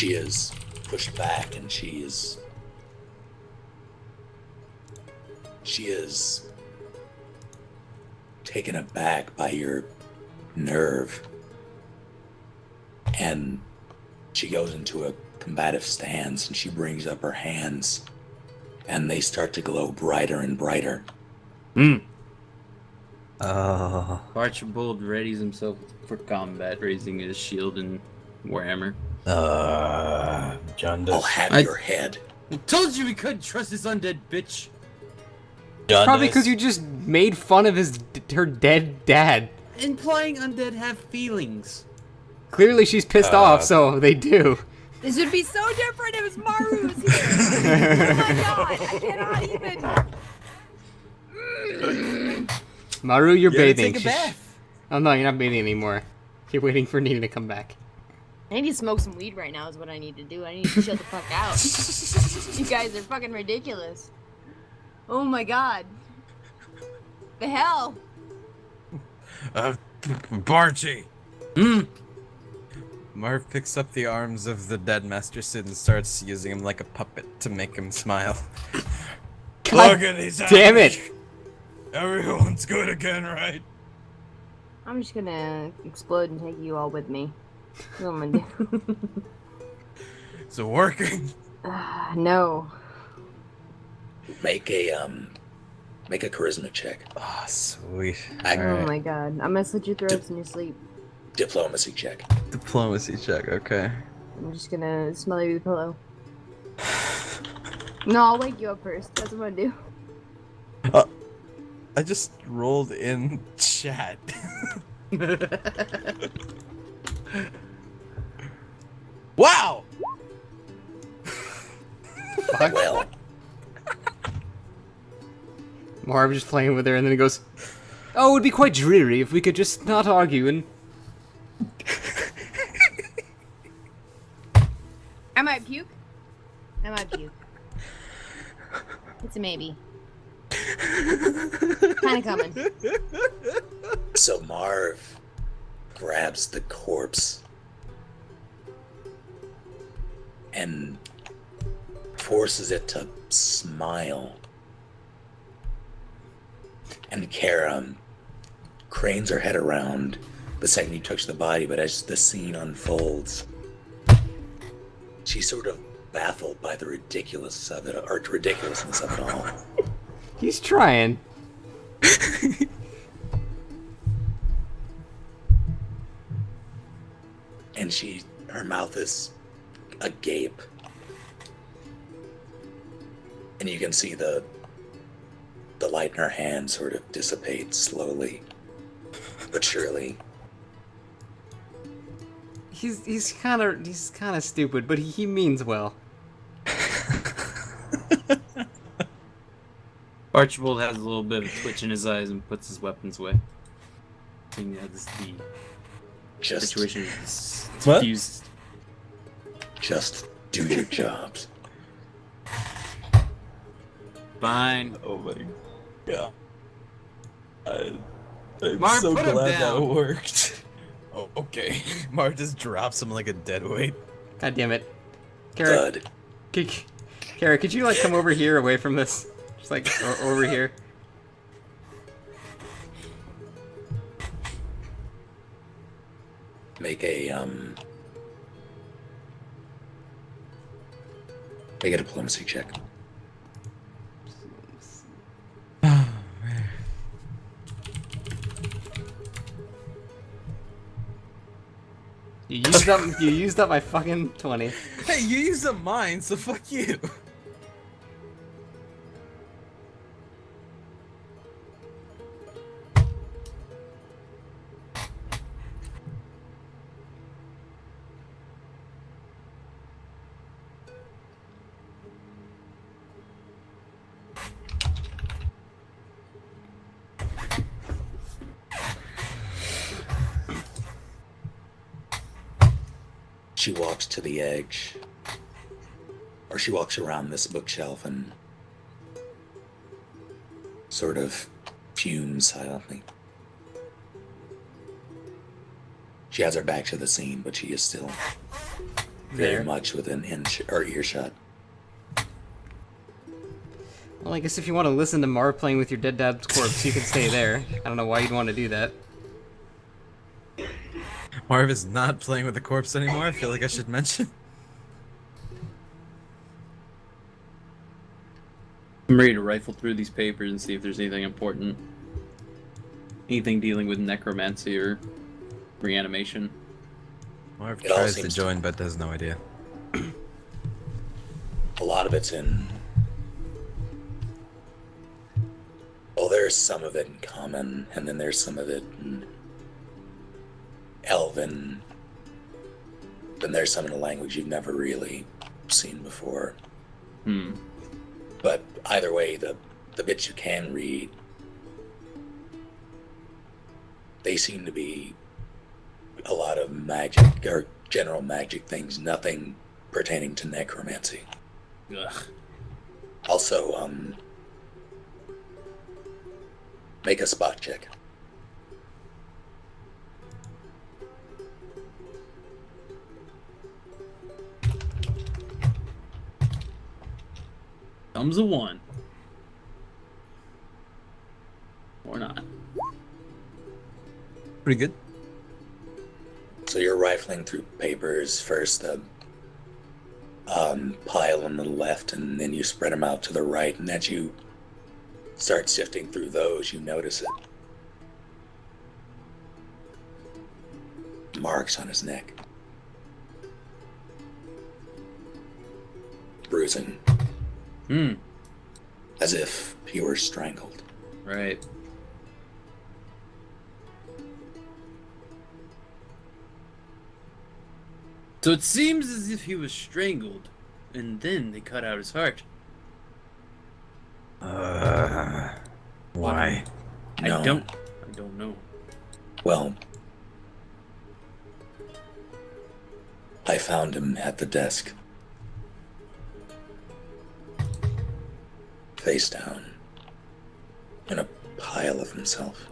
She is pushed back, and she is taken aback by your nerve, and she goes into a combative stance, and she brings up her hands, and they start to glow brighter and brighter. Archibald readies himself for combat, raising his shield and warhammer. John does. I'll have your head. I told you we couldn't trust this undead bitch. John Probably does. because you just made fun of her dead dad. Implying undead have feelings. Clearly she's pissed off, so they do. This would be so different if it was Maru was here. Oh my god, I cannot even. Maru, you're bathing. Take a bath. Oh no, you're not bathing anymore. You're waiting for Nina to come back. I need to smoke some weed right now is what I need to do. I need to chill the fuck out. You guys are fucking ridiculous. Oh my god. The hell? Barchi. Marv picks up the arms of the dead Master Sid and starts using him like a puppet to make him smile. God Look at these damn eyes. it! Everyone's good again, right? I'm just gonna explode and take you all with me. What am I gonna do? Is it working? No. Make a charisma check. Ah, sweet. Oh my god. I'm gonna slit your throats in your sleep. Diplomacy check. Diplomacy check, okay. I'm just gonna smell you with a pillow. No, I'll wake you up first. That's what I'm gonna do. I just rolled in chat. Wow! Well, Marv just playing with her, and then he goes, "Oh, it would be quite dreary if we could just not argue and." I might puke. I might puke. It's a maybe. Kinda coming. so Marv grabs the corpse and forces it to smile. And Kara cranes her head around the second you touch the body, but as the scene unfolds, she's sort of baffled by the ridiculousness of it all. He's trying. And her mouth is agape. And you can see the light in her hand sort of dissipate slowly, but surely. He's kind of stupid, but he means well. Archibald has a little bit of a twitch in his eyes and puts his weapons away. Seeing as the situation is What? diffused. Just do your jobs. Fine. Oh my god. I'm Marv, so put him glad that down. worked. Oh, okay. Marv just drops him like a dead weight. God damn it, Kara. Dud. Kara, could you like come over here, away from this, just like over here? Make a diplomacy check. You used up my fucking 20. Hey, you used up mine, so fuck you. She walks to the edge, or she walks around this bookshelf and sort of fumes silently. She has her back to the scene, but she is still very there. much within inch or earshot. Well, I guess if you want to listen to Marv playing with your dead dad's corpse, you can stay there. I don't know why you'd want to do that. Marv is not playing with the corpse anymore. I feel like I should mention. I'm ready to rifle through these papers and see if there's anything important. Anything dealing with necromancy or reanimation. Marv It all tries to seems join but has no idea. A lot of it's in. Well, there's some of it in common, and then there's some of it in Elven. Then there's some in a language you've never really seen before. Hmm. But either way, the bits you can read, they seem to be a lot of magic or general magic things, nothing pertaining to necromancy. Ugh. Also, make a spot check. Thumbs a 1. Or not. Pretty good. So you're rifling through papers, first the pile on the left, and then you spread them out to the right, and as you start sifting through those, you notice it. Marks on his neck. Bruising. Hmm. As if he were strangled. Right. So it seems as if he was strangled, and then they cut out his heart. Why? No. I don't know. Well, I found him at the desk. Face down. In a pile of himself.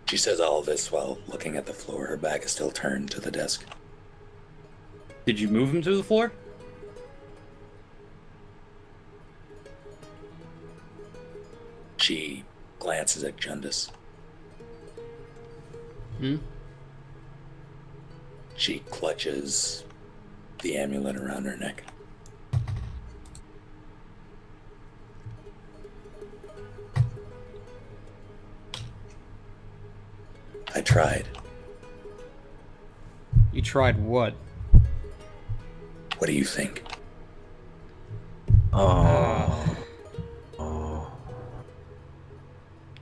She says all this while looking at the floor. Her back is still turned to the desk. Did you move him to the floor? She glances at Jundis. Hmm? She clutches the amulet around her neck. I tried. You tried what? What do you think? Oh. Oh.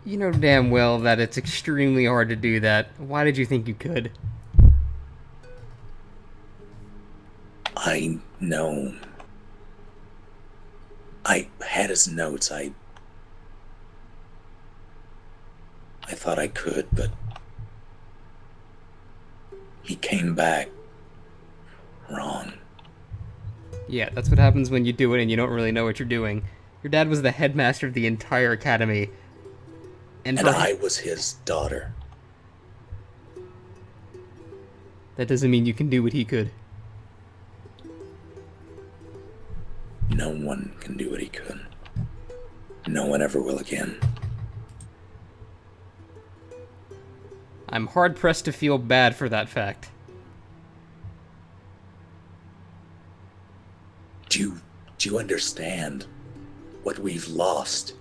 You know damn well that it's extremely hard to do that. Why did you think you could? I know. I had his notes. I thought I could, but he came back wrong. Yeah, that's what happens when you do it and you don't really know what you're doing. Your dad was the headmaster of the entire academy. And I was his daughter. that doesn't mean you can do what he could. No one can do what he could. No one ever will again. I'm hard-pressed to feel bad for that fact. Do you understand what we've lost?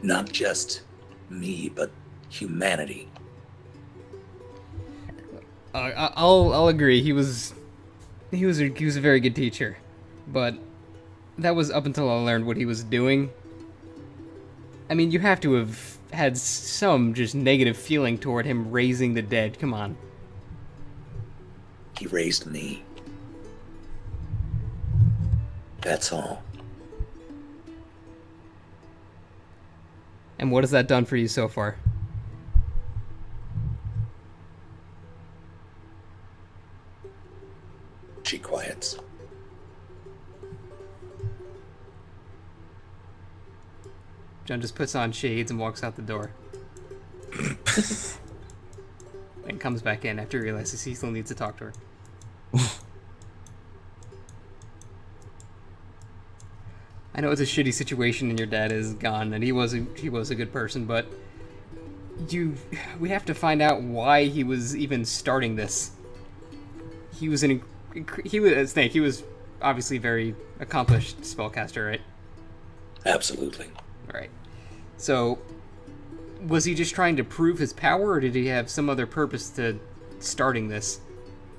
Not just me, but humanity. I'll agree. He was a very good teacher, but that was up until I learned what he was doing. I mean, you have to have had some just negative feeling toward him raising the dead. Come on. He raised me. That's all. And what has that done for you so far? She quiets. John just puts on shades and walks out the door. And comes back in after he realizes he still needs to talk to her. I know it's a shitty situation and your dad is gone, and he was a good person, but we have to find out why he was even starting this. He was Snake. He was obviously a very accomplished spellcaster, right? Absolutely. Right. So, was he just trying to prove his power, or did he have some other purpose to starting this?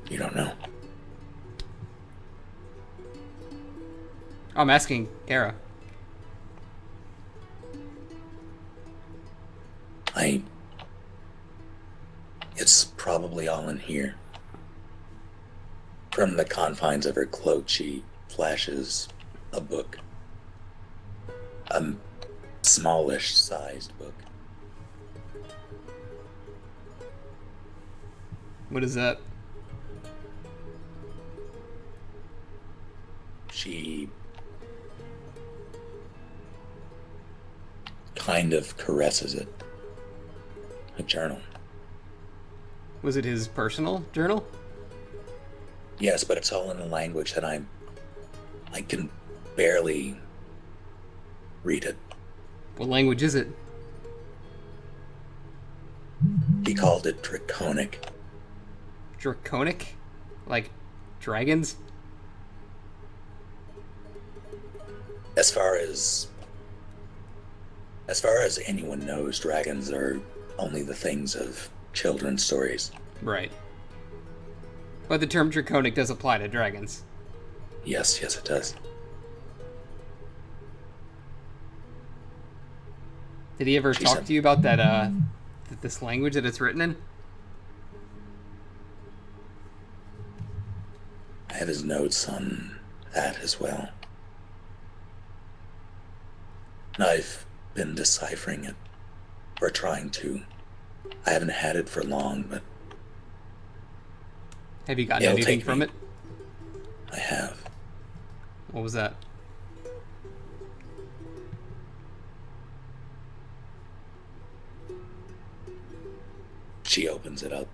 You don't know. I'm asking Kara. It's probably all in here. From the confines of her cloak, she flashes a book. A smallish sized book. What is that? She kind of caresses it. A journal. Was it his personal journal? Yes, but it's all in a language that I can barely read it. What language is it? He called it Draconic. Draconic? Like dragons? As far as anyone knows, dragons are only the things of children's stories. Right. But the term draconic does apply to dragons. Yes, it does. Did he ever talk to you about that, this language that it's written in? I have his notes on that as well. And I've been deciphering it, or trying to. I haven't had it for long, but Have you gotten it'll anything take from me. it? I have. What was that? She opens it up.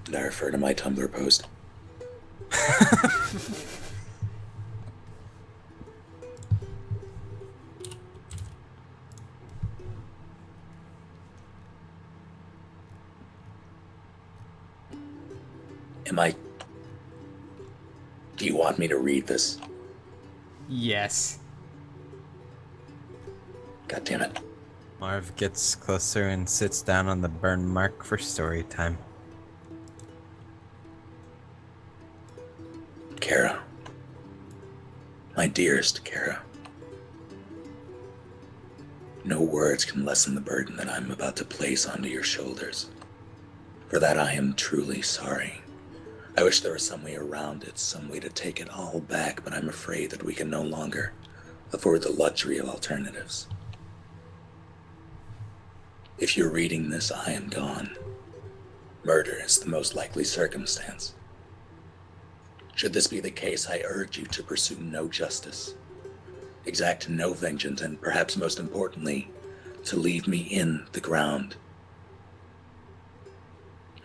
And I refer to my Tumblr post. Do you want me to read this? Yes. God damn it. Marv gets closer and sits down on the burn mark for story time. Kara. My dearest Kara. No words can lessen the burden that I'm about to place onto your shoulders. For that I am truly sorry. I wish there was some way around it, some way to take it all back, but I'm afraid that we can no longer afford the luxury of alternatives. If you're reading this, I am gone. Murder is the most likely circumstance. Should this be the case, I urge you to pursue no justice, exact no vengeance, and perhaps most importantly, to leave me in the ground.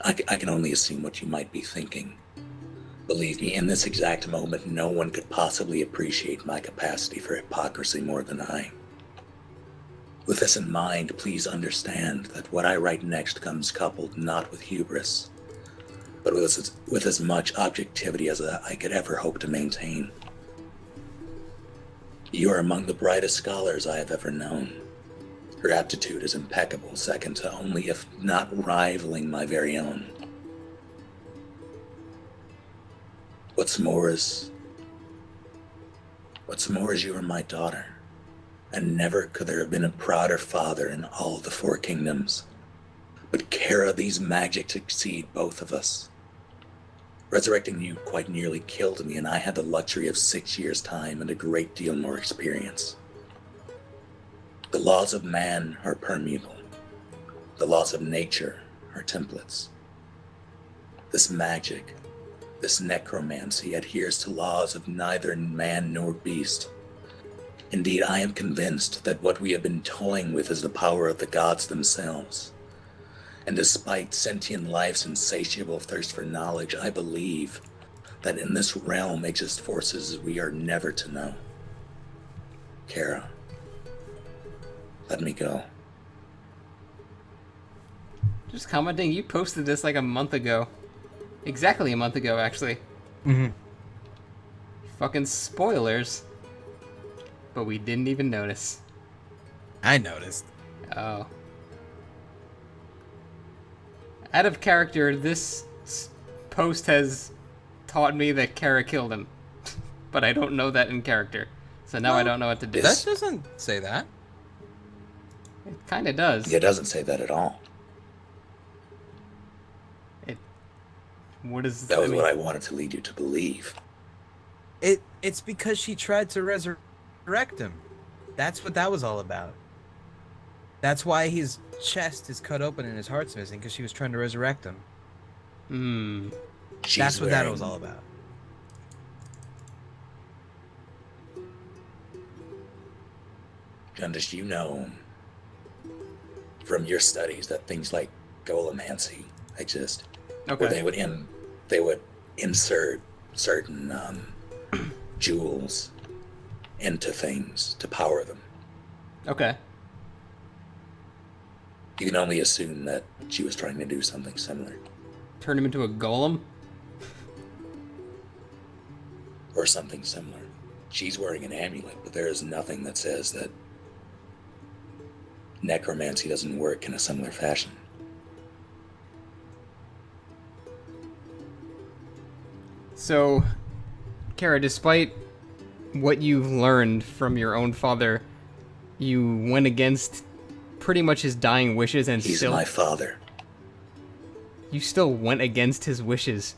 I can only assume what you might be thinking. Believe me, in this exact moment, no one could possibly appreciate my capacity for hypocrisy more than I. With this in mind, please understand that what I write next comes coupled not with hubris, but with as much objectivity as I could ever hope to maintain. You are among the brightest scholars I have ever known. Her aptitude is impeccable, second to only, if not rivaling, my very own. What's more is you are my daughter, and never could there have been a prouder father in all the four kingdoms. But Kara, these magics exceed both of us. Resurrecting you quite nearly killed me, and I had the luxury of 6 years' time and a great deal more experience. The laws of man are permeable. The laws of nature are templates. This magic, this necromancy, adheres to laws of neither man nor beast. Indeed, I am convinced that what we have been toying with is the power of the gods themselves. And despite sentient life's insatiable thirst for knowledge, I believe that in this realm exist forces we are never to know. Kara, let me go. Just commenting, you posted this like a month ago. Exactly a month ago, actually. Mm-hmm. Fucking spoilers. But we didn't even notice. I noticed. Oh. Out of character, this post has taught me that Kara killed him. But I don't know that in character. So now I don't know what to do. That doesn't say that. It kind of does. It doesn't say that at all. What is That was what I wanted to lead you to believe. It's because she tried to resurrect him. That's what that was all about. That's why his chest is cut open and his heart's missing, because she was trying to resurrect him. Hmm. That's what that was all about. Jundis, you know from your studies that things like golemancy exist. Okay. Where they would insert certain jewels into things to power them. Okay. You can only assume that she was trying to do something similar. Turn him into a golem? Or something similar. She's wearing an amulet, but there is nothing that says that necromancy doesn't work in a similar fashion. So, Kara, despite what you've learned from your own father, you went against pretty much his dying wishes and He's my father. You still went against his wishes,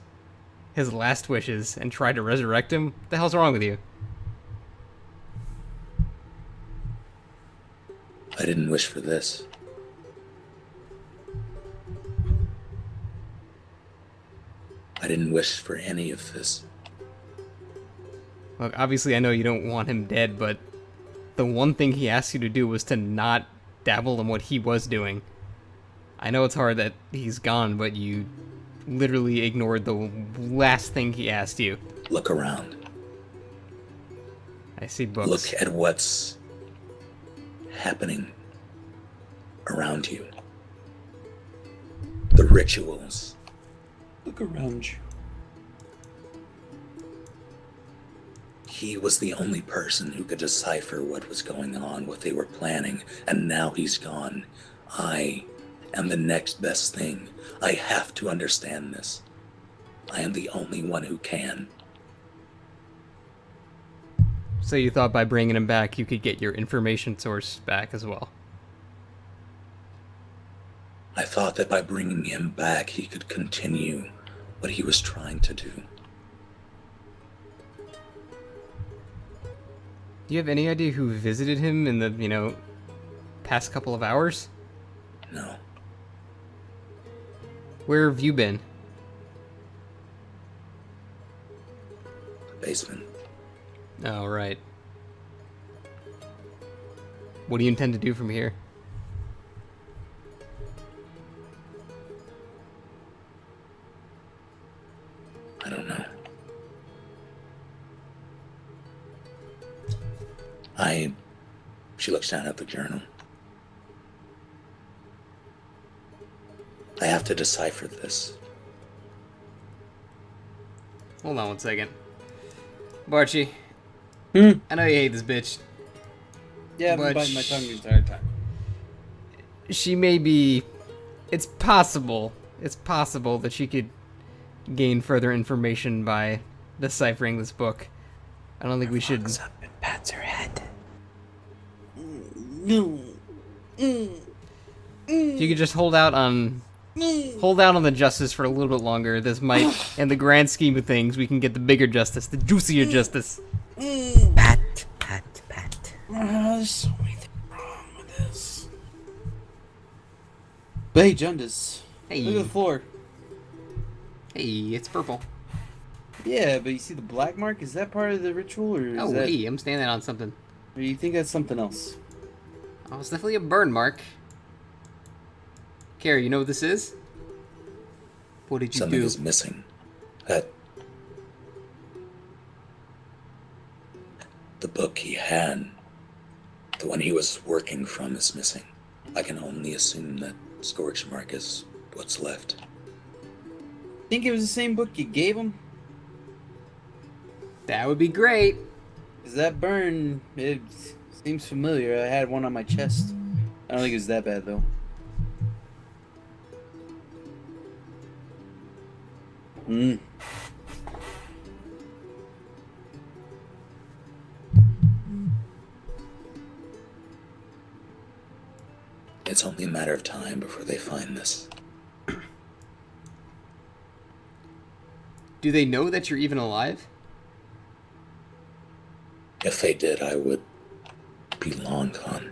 his last wishes, and tried to resurrect him? What the hell's wrong with you? I didn't wish for this. I didn't wish for any of this. Look, obviously I know you don't want him dead, but the one thing he asked you to do was to not dabble in what he was doing. I know it's hard that he's gone, but you literally ignored the last thing he asked you. Look around. I see books. Look at what's happening around you. The rituals. Look around you. He was the only person who could decipher what was going on, what they were planning, and now he's gone. I am the next best thing. I have to understand this. I am the only one who can. So you thought by bringing him back you could get your information source back as well? I thought that by bringing him back, he could continue what he was trying to do. Do you have any idea who visited him in the, past couple of hours? No. Where have you been? The basement. Oh, right. What do you intend to do from here? I don't know. She looks down at the journal. I have to decipher this. Hold on one second. Barchi, Hmm? I know you hate this bitch. Yeah, I've been But biting my tongue the entire time. She may be... It's possible that she could gain further information by deciphering this book. I don't think we should... Looks up and pats her head. If you could just hold out on the justice for a little bit longer, this might, in the grand scheme of things, we can get the bigger justice, the juicier justice. Pat, pat, pat. There's so many things wrong with this. But hey, Jundis. Hey. Look at the floor. Hey, it's purple. Yeah, but you see the black mark? Is that part of the ritual, or is Oh, that... hey, I'm standing on something. Or you think that's something else? Oh, it's definitely a burn mark. Carrie, you know what this is? What did you Something do? is missing. That had, the one he was working from, is missing. I can only assume that Scorch Mark is what's left. Think it was the same book you gave him? That would be great. Cause that burn, it seems familiar. I had one on my chest. I don't think it was that bad though. Hmm. It's only a matter of time before they find this. Do they know that you're even alive? If they did, I would be long gone.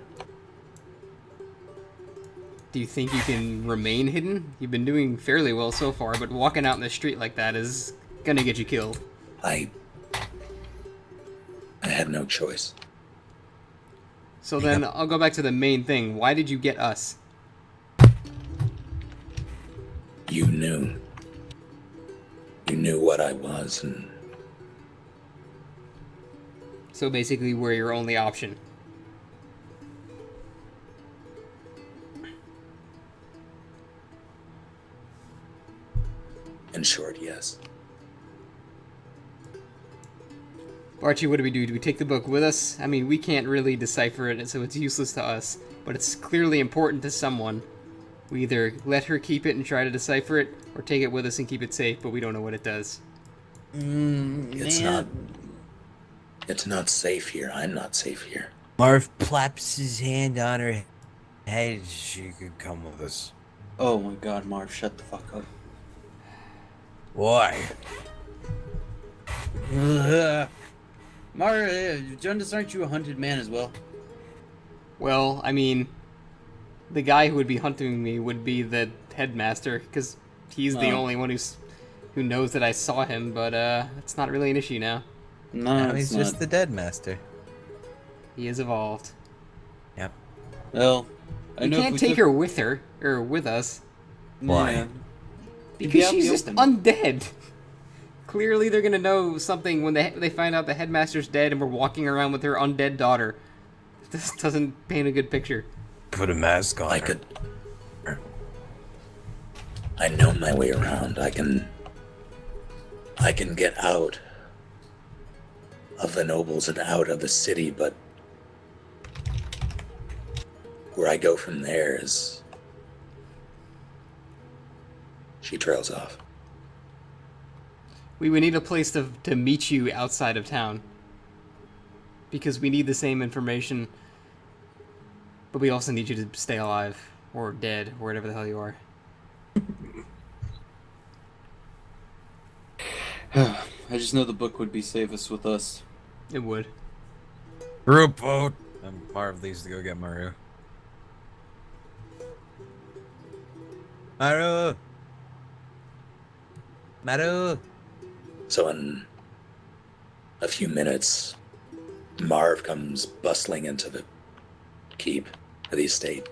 Do you think you can remain hidden? You've been doing fairly well so far, but walking out in the street like that is gonna get you killed. I had no choice. So then I'll go back to the main thing. Why did you get us? You knew. You knew what I was, and So basically we're your only option. in short, yes. Archie, what do? Do we take the book with us? I mean, we can't really decipher it, so it's useless to us. But it's clearly important to someone. We either let her keep it and try to decipher it, or take it with us and keep it safe, but we don't know what it does. It's not safe here. I'm not safe here. Marv claps his hand on her head. She could come with us. Oh my god, Marv, shut the fuck up. Why? Marv, Jonas, aren't you a hunted man as well? Well, I mean, the guy who would be hunting me would be the headmaster, because he's the only one who knows that I saw him, but it's not really an issue now. No, Now it's he's just the dead master. He is evolved. Yep. Well, I We know can't if we take her with her, or with us, Why? Yeah. because out she's the just open. undead. Clearly they're gonna know something when they find out the headmaster's dead and we're walking around with her undead daughter. This doesn't paint a good picture. Put a mask on I her. could. I know my way around. I can get out of the nobles and out of the city, but where I go from there is... She trails off. We would need a place to meet you outside of town. Because we need the same information, but we also need you to stay alive, or dead, or whatever the hell you are. I just know the book would be safest with us. It would. Group vote. And Marv leaves to go get Maru. Maru! Maru! So in a few minutes, Marv comes bustling into the keep of the estate.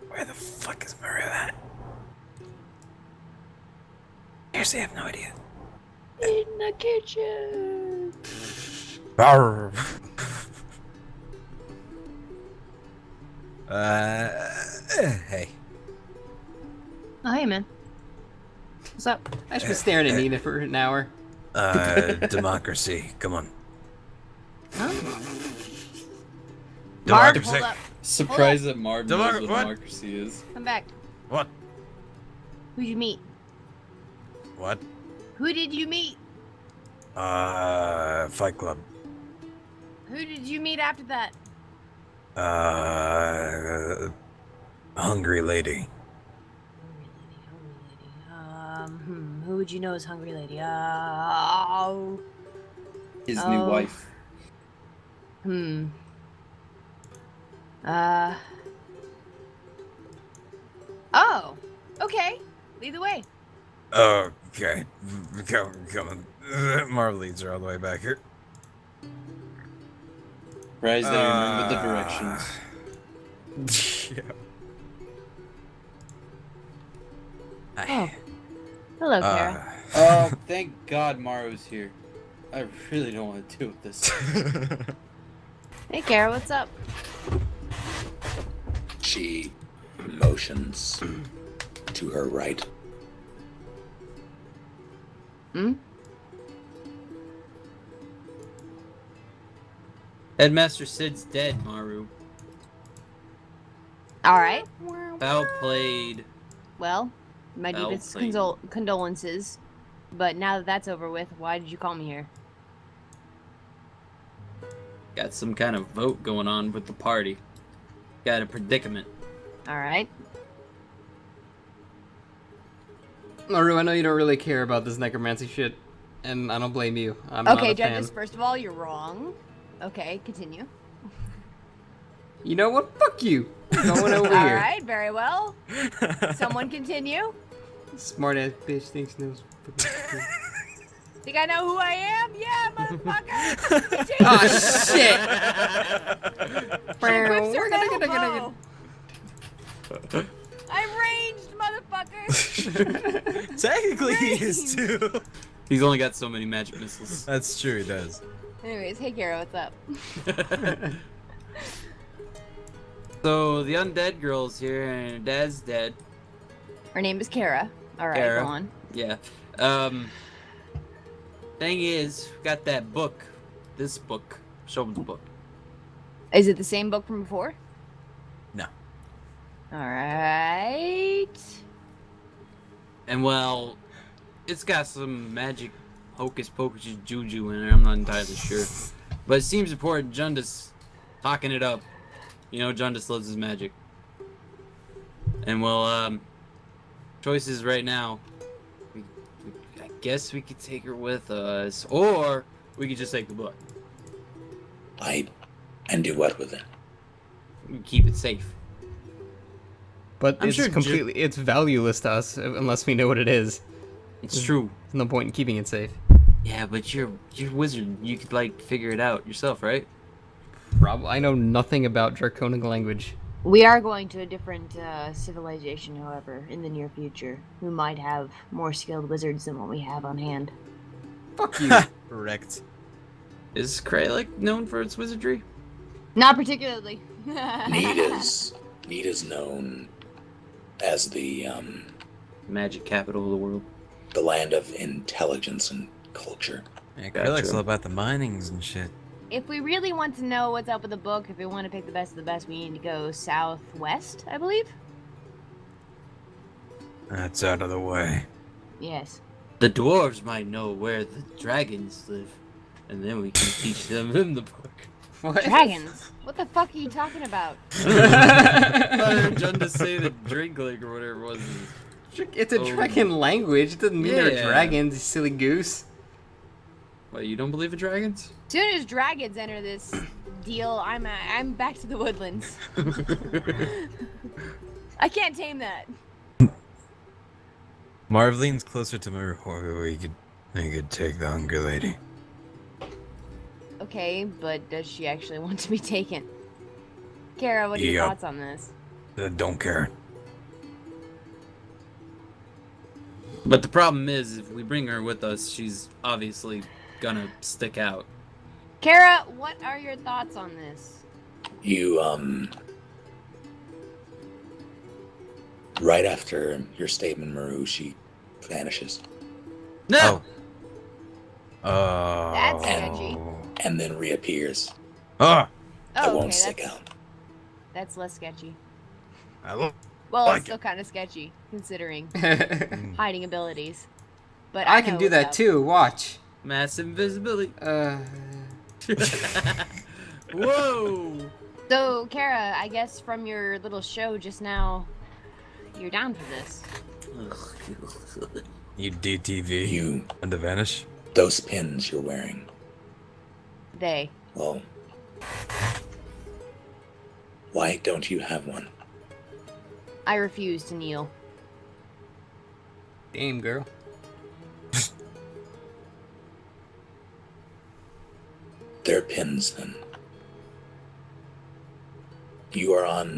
Where the fuck is Maru at? Seriously, I have no idea. In the kitchen. Marv! Hey. Oh, hey, man. What's up? I've just been staring at Nina for an hour. Democracy. Come on. Huh? Marv, Democracy. hold up. Surprised that Marv knows what What? democracy is. Come back. What? Who'd you meet? What? Who did you meet? Fight Club. Who did you meet after that? Hungry lady. Who would you know is hungry lady? Oh. His new Oh. wife. Oh. Okay. Lead the way. Okay. Come on. Marv leads her all the way back here. Surprised that I remember the directions. Yeah. Oh. Hello, Kara. Oh, thank God Maru's here. I really don't want to deal with this. Hey, Kara, what's up? She motions to her right. Hmm? Headmaster Sid's dead, Maru. All right. Foul played. Well, my Well deepest played. condolences. But now that that's over with, why did you call me here? Got some kind of vote going on with the party. Got a predicament. All right. Maru, I know you don't really care about this necromancy shit, and I don't blame you. I'm not Okay, a fan. judges, first of all, you're wrong. Okay, continue. You know what? Fuck you. I'm going over All here. right, very well. Someone continue. Smart ass bitch thinks she knows. Think I know who I am? Yeah, motherfucker. Oh shit! Whips her elbow. I'm ranged, motherfucker. Technically, he is too. He's only got so many magic missiles. That's true. He does. Anyways, hey, Kara, what's up? So the undead girl's here and her dad's dead. Her name is Kara. All right, Kara. go on. Yeah. Thing is, we got that book. This book. Show me the book. Is it the same book from before? No. All right. And well, it's got some magic hocus pocus juju in it. I'm not entirely sure. But it seems important. Jundis talking it up. You know, Jundis loves his magic. And well, choices right now. I guess we could take her with us, or we could just take the book. And do what with it? We can keep it safe. But I'm it's sure completely, it's valueless to us unless we know what it is. It's true. There's no point in keeping it safe. Yeah, but you're wizard. You could like figure it out yourself, right? I know nothing about Draconic language. We are going to a different civilization, however, in the near future, who might have more skilled wizards than what we have on hand. Fuck you. Correct. Is Cray like known for its wizardry? Not particularly. Nita's known as the Magic capital of the world. land of intelligence and culture. Yeah, Gotcha. Krillek's all about the minings and shit. If we really want to know what's up with the book, if we want to pick the best of the best, we need to go southwest, I believe. That's out of the way. Yes. The dwarves might know where the dragons live, and then we can teach them in the book. What? Dragons? What the fuck are you talking about? I heard Junda say the Drinkling or whatever it was. It's a dragon language. It doesn't mean they're Yeah. dragons, you silly goose. What, you don't believe in dragons? As soon as dragons enter this deal, I'm back to the woodlands. I can't tame that. Marveline's closer to Maru. We could take the hungry lady. Okay, but does she actually want to be taken? Kara, what are your Yep. thoughts on this? Don't care. But the problem is, if we bring her with us, she's obviously gonna stick out. Kara, what are your thoughts on this? You, right after your statement, Maru, she vanishes No! Oh. That's sketchy. and then reappears. Ah! I Oh, won't okay, stick that's, out. that's less sketchy. I love. Well, Like it's still kind of sketchy, considering I hiding abilities. But can know do that what's too. Watch. Mass invisibility. up. Whoa! So, Kara, I guess from your little show just now, you're down for this. You DTV. You, And to vanish. those pins you're wearing. They. Well, why don't you have one? I refuse to kneel. Damn, girl. They're pins then. You are on